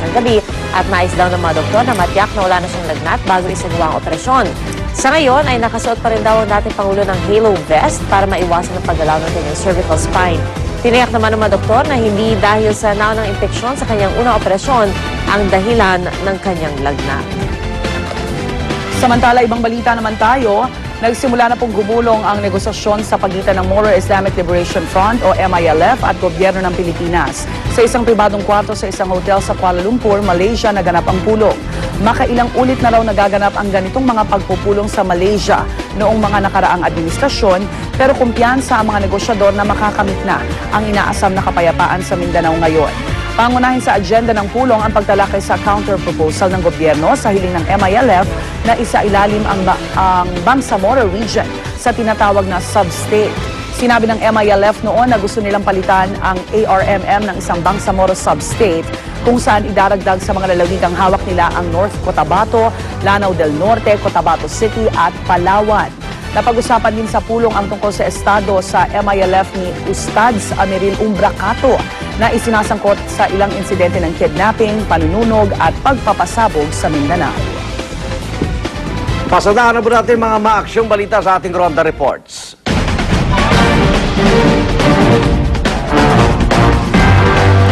isang gabi at nais daw ng mga doktor na matiyak na wala na siyang lagnat bago isinagawa ang operasyon. Sa ngayon ay nakasuot pa rin daw ang dating Pangulo ng halo vest para maiwasan ang paggalaw ng kanyang cervical spine. Tiniyak naman ng mga doktor na hindi dahil sa naunang impeksyon sa kanyang unang operasyon ang dahilan ng kanyang lagnat. Samantala, ibang balita naman tayo, nagsimula na pong gumulong ang negosasyon sa pagitan ng Moro Islamic Liberation Front o MILF at gobyerno ng Pilipinas. Sa isang pribadong kwarto sa isang hotel sa Kuala Lumpur, Malaysia, naganap ang pulong. Makailang ulit na raw nagaganap ang ganitong mga pagpupulong sa Malaysia noong mga nakaraang administrasyon, pero kumpiyansa ang mga negosyador na makakamit na ang inaasam na kapayapaan sa Mindanao ngayon. Pangunahin sa agenda ng pulong ang pagtalakay sa counter-proposal ng gobyerno sa hiling ng MILF na isailalim ang Bangsamoro region sa tinatawag na sub-state. Sinabi ng MILF noon na gusto nilang palitan ang ARMM ng isang Bangsamoro sub-state kung saan idaragdag sa mga lalawigang hawak nila ang North Cotabato, Lanao del Norte, Cotabato City at Palawan. Napag-usapan din sa pulong ang tungkol sa estado sa MILF ni Ustads Ameril Umbracato na isinasangkot sa ilang insidente ng kidnapping, panununog at pagpapasabog sa Mindanao. Pasadahan na po natin mga maaksyong balita sa ating Ronda Reports.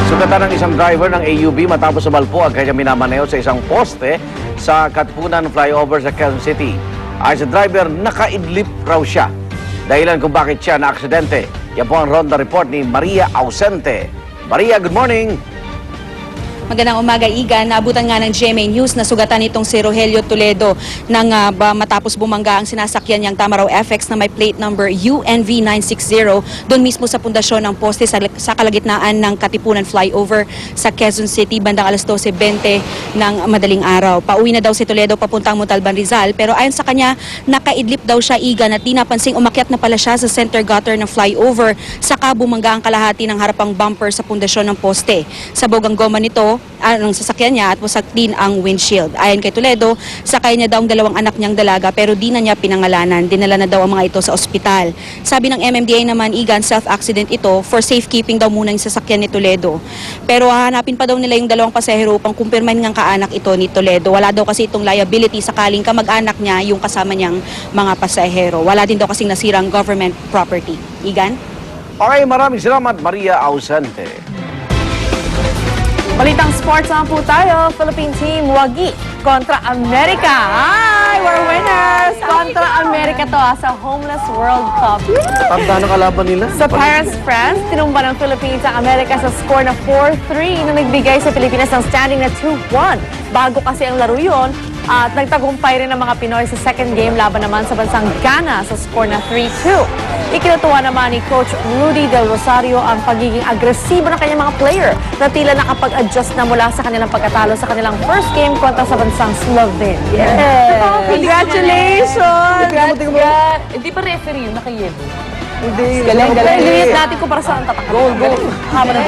Sugatan ng isang driver ng AUV matapos sumalpo ang kanyang minamaneo sa isang poste sa Katipunan flyover sa Quezon City. Ayon sa driver, nakaidlip raw siya. Dahilan kung bakit siya na-aksidente. Yan po ang Ronda Report ni Maria Ausente. Maria, good morning! Magandang umaga, Igan. Naabutan nga ng GMA News na sugatan itong si Rogelio Toledo nang matapos bumangga ang sinasakyan niyang Tamaraw FX na may plate number UNV960 doon mismo sa pundasyon ng poste sa kalagitnaan ng Katipunan flyover sa Quezon City bandang alas 12:20 ng madaling araw. Pauwi na daw si Toledo papuntang Montalban, Rizal, pero ayon sa kanya, nakaidlip daw siya, Igan, at di napansing umakyat na pala siya sa center gutter ng flyover saka bumangga ang kalahati ng harapang bumper sa pundasyon ng poste. Sabog ang goma nito ng sasakyan niya at wasak din ang windshield. Ayon kay Toledo, sakay niya daw ang dalawang anak niyang dalaga pero di na niya pinangalanan. Dinala na daw ang mga ito sa ospital. Sabi ng MMDA naman, Igan, self-accident ito, for safekeeping daw muna yung sasakyan ni Toledo. Pero hahanapin pa daw nila yung dalawang pasahero upang kumpirmahin ng kaanak ito ni Toledo. Wala daw kasi itong liability sakaling kamag-anak niya yung kasama niyang mga pasahero. Wala din daw kasing nasirang government property. Igan? Okay, maraming salamat, Maria Ausente. Balitang sports na po tayo. Philippine team wagi kontra Amerika. Hi! We're winners! Kontra Amerika to sa Homeless World Cup. Tanda ng kalaban nila. Sa Paris, France, tinumba ng Philippines ang Amerika sa score na 4-3 na nagbigay sa Pilipinas ng standing na 2-1. Bago kasi ang laro yun, at nagtagumpay rin ang mga Pinoy sa second game laban naman sa bansang Ghana sa score na 3-2. Ikinutuwa naman ni Coach Rudy Del Rosario ang pagiging agresibo ng kanyang mga player na tila nakapag-adjust na mula sa kanilang pagkatalo sa kanilang first game kontra sa bansang Slovenia. Yeah! Congratulations! Hindi pa referee yun, naka-yellow. Hindi. Galing. Lilit natin kung para saan tatak. Goal. Haba na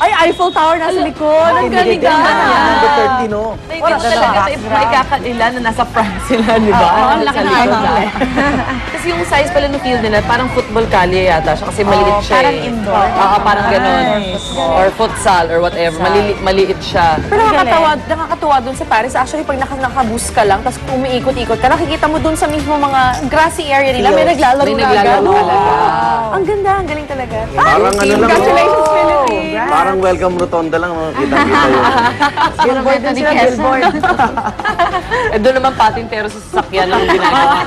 Ay, Eiffel Tower nasa likod. Ang galing Number 13, no? Naikita talaga sa maikakanila na nasa France sila, di ba? Oo, ang laki ng Eiffel. Kasi yung size pala ng field nila, parang football kalye yata siya kasi maliit siya. Parang indoor. Oo, parang ganun. Or futsal or whatever. Maliit siya. Pero nakakatuwa dun sa Paris. Actually, pag nakabus ka lang, tapos umiikot-ikot ka, nakikita mo dun sa mismo mga grassy area nila, may naglalaro May na naglalaro agad. talaga. Ang ganda, ang galing talaga. Parang ano lang. Congratulations, Philippines! Parang welcome rotonda lang. Kita-kita yun. Billboard din sila, billboard. Doon naman patintero sa sasakyan lang ang ginagawa.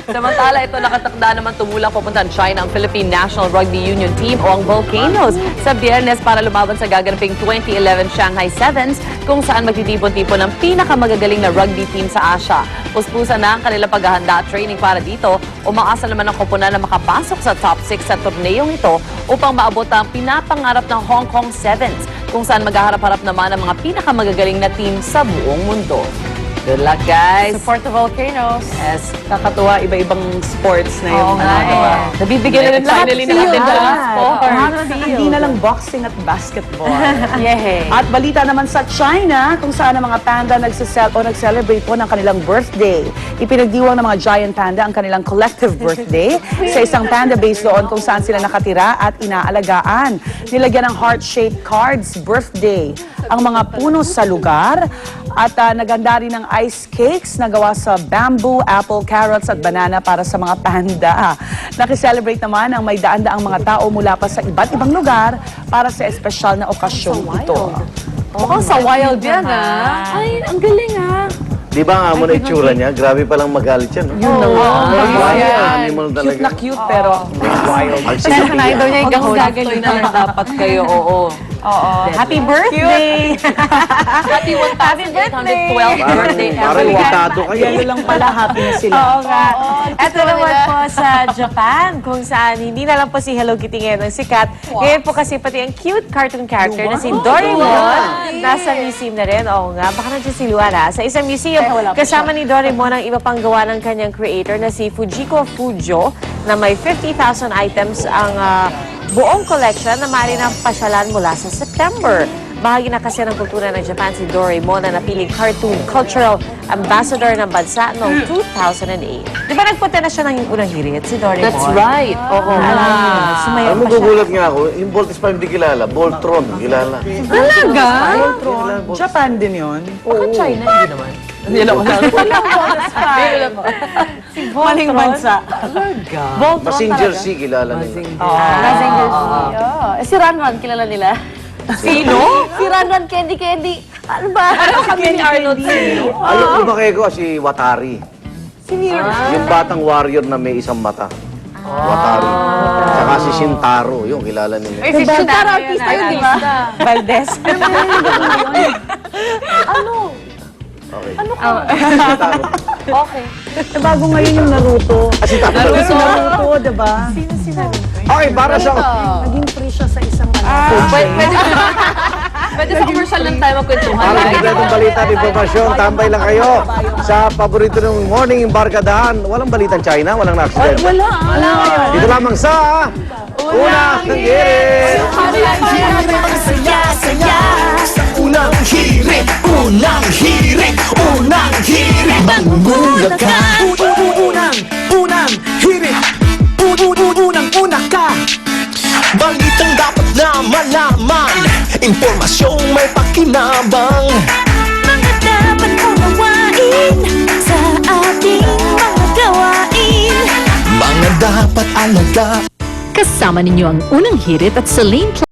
Samantala, ito nakatakda naman tumulak papuntang China ang Philippine National Rugby Union Team o ang Volcanoes sa Biyernes para lumaban sa gaganaping 2011 Shanghai Sevens kung saan magtitipon-tipon ang pinakamagagaling na rugby team sa Asia. Puspusan na ang kanilang paghahanda at training para dito. Umaasa naman ang koponan na makapasok sa top 6 sa torneyong ito upang maabot ang pinapangarap ng Hong Kong Sevens kung saan maghaharap-harap naman ang mga pinakamagagaling na team sa buong mundo. Good luck, guys. Support the volcanoes. Yes. Kakatuwa, iba-ibang sports na yung Oo nga Nabibigyan na rin finally ng Lahat attention ng field. sport. Hindi na lang boxing at basketball. Yehey. At balita naman sa China, kung saan ang mga panda nag-celebrate po ng kanilang birthday. Ipinagdiwang ng mga giant panda ang kanilang collective birthday sa isang panda base doon kung saan sila nakatira at inaalagaan. Nilagyan ng heart-shaped cards birthday ang mga puno sa lugar at naganda rin ng ice cakes na gawa sa bamboo, apple, carrots at banana para sa mga panda. Nakiselebrate naman ang may daan-daang mga tao mula pa sa iba't ibang lugar para sa espesyal na okasyong ito. Mukhang sa wild yan, ah. Ay, ang galing Di ba nga mo na itsura niya? Grabe palang magalit yan. No? Yun na nga. Animal talaga. Cute na cute pero wild. Ang Kaya kanain daw niya yung Huwag gahon. gagaling na lang dapat kayo, oo. Happy birthday! Happy 1,812th birthday, Parang everyone. invitado kayo. Yan lang pala, happy na sila. Oo nga. Ito naman po sa Japan, kung saan hindi na lang po si Hello Kitty ngayon ang sikat. Ngayon po kasi pati ang cute cartoon character na si Doraemon. Nasa museum na rin. Oo nga. Baka nandiyan si Luana. Sa isang museum, kasama ni Doraemon ang iba pang gawa ng kanyang creator na si Fujiko Fujo na may 50,000 items ang buong collection na maaari ng pasyalan mula sa September. Bahagi na kasi ng kultura ng Japan si Doraemon na napiling cartoon cultural ambassador ng bansa noong 2008. Di ba nagpunta na siya ng unang hirit, si Doraemon? That's right. Oo. Sumayaw Alam mo, pa siya. gugulat nga ako. Yung Voltes pa hindi kilala. Voltron, kilala. Talaga? Japan din yun. China, hindi naman. Hindi lang Maling bansa. Passenger C, kilala nila. Messenger si Ranran, kilala nila. Sino? Si Ranran Candy. Ano ba? Kami ni Arnold. Alam ko ba kayo ko, si Watari. Yung batang warrior na may isang mata. Watari. Tsaka si Shintaro, yung kilala nila. Si Shintaro, artista yun, di ba? Valdez. Okay. Ah. Okay. Bago ngayon yung Naruto. Kasi tapos. Naruto, diba? Okay, para sa... Naging free siya sa isang Pwede sa commercial lang tayo magkwentuhan. Para sa kompletong balita at impormasyon, tambay lang kayo sa paborito ng morning barkadahan. Walang balitang China, walang na-accident. Wala ngayon. Dito lamang sa... Unang Hirit! Unang hirit, unang hirit, unang hirit. Magugulat ka. Unang hirit, unang ka. Balitang dapat na malaman, impormasyong may pakinabang. Mga dapat unawain sa ating mga gawain. Mga dapat alaga. Kasama ninyo ang unang hirit at Celine